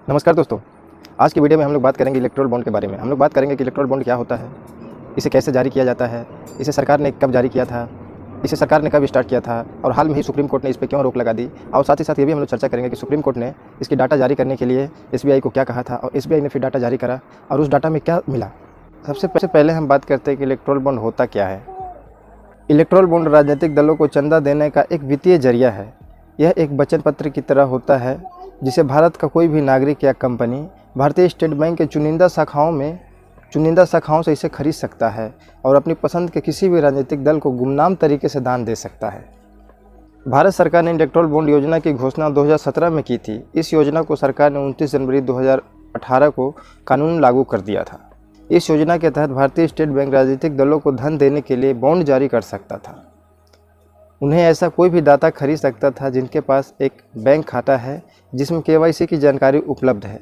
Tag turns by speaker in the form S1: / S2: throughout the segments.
S1: नमस्कार दोस्तों। आज की वीडियो में हम लोग बात करेंगे इलेक्टोरल बॉन्ड के बारे में। हम लोग बात करेंगे कि इलेक्टोरल बॉन्ड क्या होता है, इसे कैसे जारी किया जाता है, इसे सरकार ने कब जारी किया था, इसे सरकार ने कब स्टार्ट किया था और हाल में ही सुप्रीम कोर्ट ने इस पर क्यों रोक लगा दी। और साथ ही साथ ये भी हम लोग चर्चा करेंगे कि सुप्रीम कोर्ट ने इसकी डाटा जारी करने के लिए एसबीआई को क्या कहा था और एसबीआई ने फिर डाटा जारी करा और उस डाटा में क्या मिला। सबसे पहले हम बात करते हैं कि इलेक्टोरल बॉन्ड होता क्या है। इलेक्टोरल बॉन्ड राजनीतिक दलों को चंदा देने का एक वित्तीय जरिया है। यह एक वचन पत्र की तरह होता है जिसे भारत का कोई भी नागरिक या कंपनी भारतीय स्टेट बैंक के चुनिंदा शाखाओं से इसे खरीद सकता है और अपनी पसंद के किसी भी राजनीतिक दल को गुमनाम तरीके से दान दे सकता है। भारत सरकार ने इलेक्टोरल बॉन्ड योजना की घोषणा 2017 में की थी। इस योजना को सरकार ने 29 जनवरी 2018 को कानून लागू कर दिया था। इस योजना के तहत भारतीय स्टेट बैंक राजनीतिक दलों को धन देने के लिए बॉन्ड जारी कर सकता था। उन्हें ऐसा कोई भी दाता खरीद सकता था जिनके पास एक बैंक खाता है जिसमें केवाईसी की जानकारी उपलब्ध है।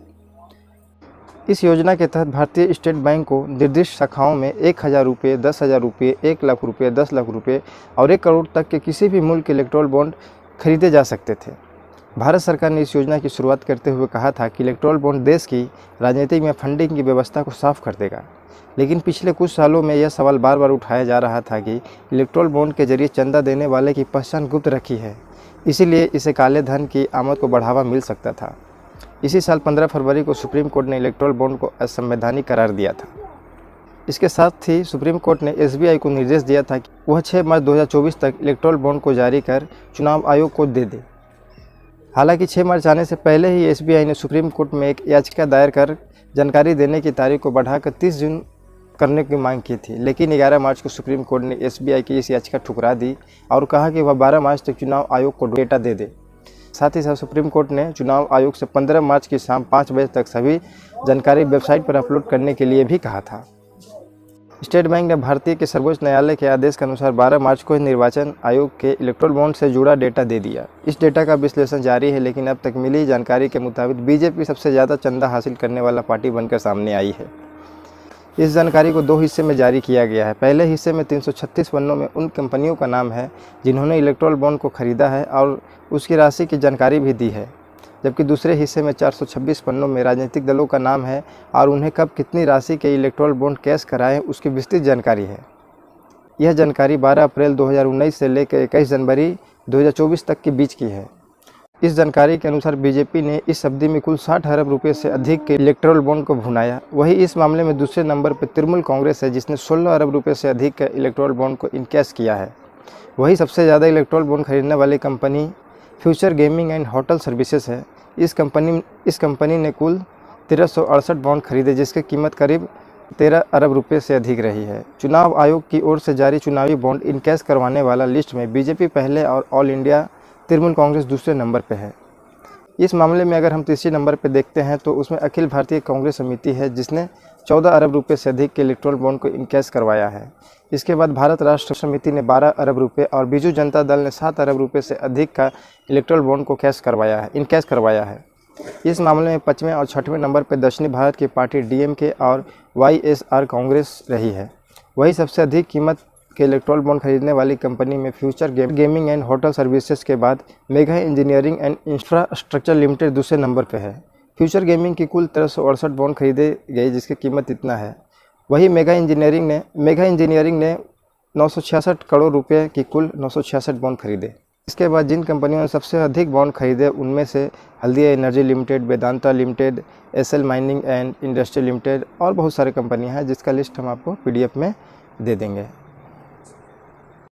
S1: इस योजना के तहत भारतीय स्टेट बैंक को निर्दिष्ट शाखाओं में 1,000 रुपये, 10,000 रुपये, 1 लाख रुपये, 10 लाख रुपये और 1 करोड़ तक के किसी भी मूल्य के इलेक्टोरल बॉन्ड खरीदे जा सकते थे। भारत सरकार ने इस योजना की शुरुआत करते हुए कहा था कि इलेक्टोरल बॉन्ड देश की राजनीति में फंडिंग की व्यवस्था को साफ कर देगा। लेकिन पिछले कुछ सालों में यह सवाल बार बार उठाया जा रहा था कि इलेक्टोरल बॉन्ड के जरिए चंदा देने वाले की पहचान गुप्त रखी है, इसीलिए इसे काले धन की आमद को बढ़ावा मिल सकता था। इसी साल 15 फरवरी को सुप्रीम कोर्ट ने इलेक्टोरल बॉन्ड को असंवैधानिक करार दिया था। इसके साथ ही सुप्रीम कोर्ट ने एसबीआई को निर्देश दिया था कि वह 6 मार्च 2024 तक इलेक्टोरल बॉन्ड को जारी कर चुनाव आयोग को दे दे। हालांकि 6 मार्च आने से पहले ही एसबीआई ने सुप्रीम कोर्ट में एक याचिका दायर कर जानकारी देने की तारीख को बढ़ाकर 30 जून करने की मांग की थी, लेकिन 11 मार्च को सुप्रीम कोर्ट ने एसबीआई की इस याचिका ठुकरा दी और कहा कि वह 12 मार्च तक चुनाव आयोग को डेटा दे दे। साथ ही साथ सुप्रीम कोर्ट ने चुनाव आयोग से 15 मार्च की शाम 5 बजे तक सभी जानकारी वेबसाइट पर अपलोड करने के लिए भी कहा था। स्टेट बैंक ने भारतीय के सर्वोच्च न्यायालय के आदेश के अनुसार 12 मार्च को निर्वाचन आयोग के इलेक्टोरल बॉन्ड से जुड़ा डेटा दे दिया। इस डेटा का विश्लेषण जारी है, लेकिन अब तक मिली जानकारी के मुताबिक बीजेपी सबसे ज़्यादा चंदा हासिल करने वाला पार्टी बनकर सामने आई है। इस जानकारी को 2 हिस्से में जारी किया गया है। पहले हिस्से में 336 पन्नों में उन कंपनियों का नाम है जिन्होंने इलेक्टोरल बॉन्ड को खरीदा है और उसकी राशि की जानकारी भी दी है, जबकि दूसरे हिस्से में 426 पन्नों में राजनीतिक दलों का नाम है और उन्हें कब कितनी राशि के इलेक्टोरल बॉन्ड कैश कराएं उसकी विस्तृत जानकारी है। यह जानकारी 12 अप्रैल 2019 से लेकर 21 जनवरी 2024 तक के बीच की है। इस जानकारी के अनुसार बीजेपी ने इस अवधि में कुल 60 अरब रुपये से अधिक के इलेक्टोरल बॉन्ड को भुनाया। वही इस मामले में दूसरे नंबर पर तृणमूल कांग्रेस है जिसने 16 अरब रुपये से अधिक के इलेक्टोरल बॉन्ड को इनकैश किया है। वही सबसे ज़्यादा इलेक्टोरल बॉन्ड खरीदने वाली company future gaming and hotel services है। इस कंपनी ने कुल 1368 बॉन्ड खरीदे जिसकी कीमत करीब 13 अरब रुपये से अधिक रही है। चुनाव आयोग की ओर से जारी चुनावी बॉन्ड इनकैश करवाने वाला लिस्ट में बीजेपी पहले और ऑल इंडिया तृणमूल कांग्रेस दूसरे नंबर पे है। इस मामले में अगर हम तीसरे नंबर पे देखते हैं तो उसमें अखिल भारतीय कांग्रेस समिति है जिसने 14 अरब रुपये से अधिक के इलेक्टोरल बॉन्ड को इनकैश करवाया है। इसके बाद भारत राष्ट्र समिति ने 12 अरब रुपये और बीजू जनता दल ने 7 अरब रुपये से अधिक का इलेक्टोरल बॉन्ड को इनकैश करवाया है। इस मामले में 5वें और 6वें नंबर पर दक्षिणी भारत की पार्टी डीएमके और वाईएसआर कांग्रेस रही है। वही सबसे अधिक कीमत के इलेक्टोरल बॉन्ड खरीदने वाली कंपनी में future gaming and hotel services के बाद mega engineering and infrastructure limited दूसरे नंबर पर है। फ्यूचर गेमिंग की कुल 1368 बॉन्ड खरीदे गए जिसकी कीमत इतना है। वही मेगा इंजीनियरिंग ने 966 करोड़ रुपए की कुल 966 बॉन्ड खरीदे। इसके बाद जिन कंपनियों ने सबसे अधिक बॉन्ड खरीदे उनमें से Haldia energy limited, Vedanta limited, SL mining and industry limited और बहुत सारी कंपनियां हैं जिसका लिस्ट हम आपको पीडीएफ में दे देंगे।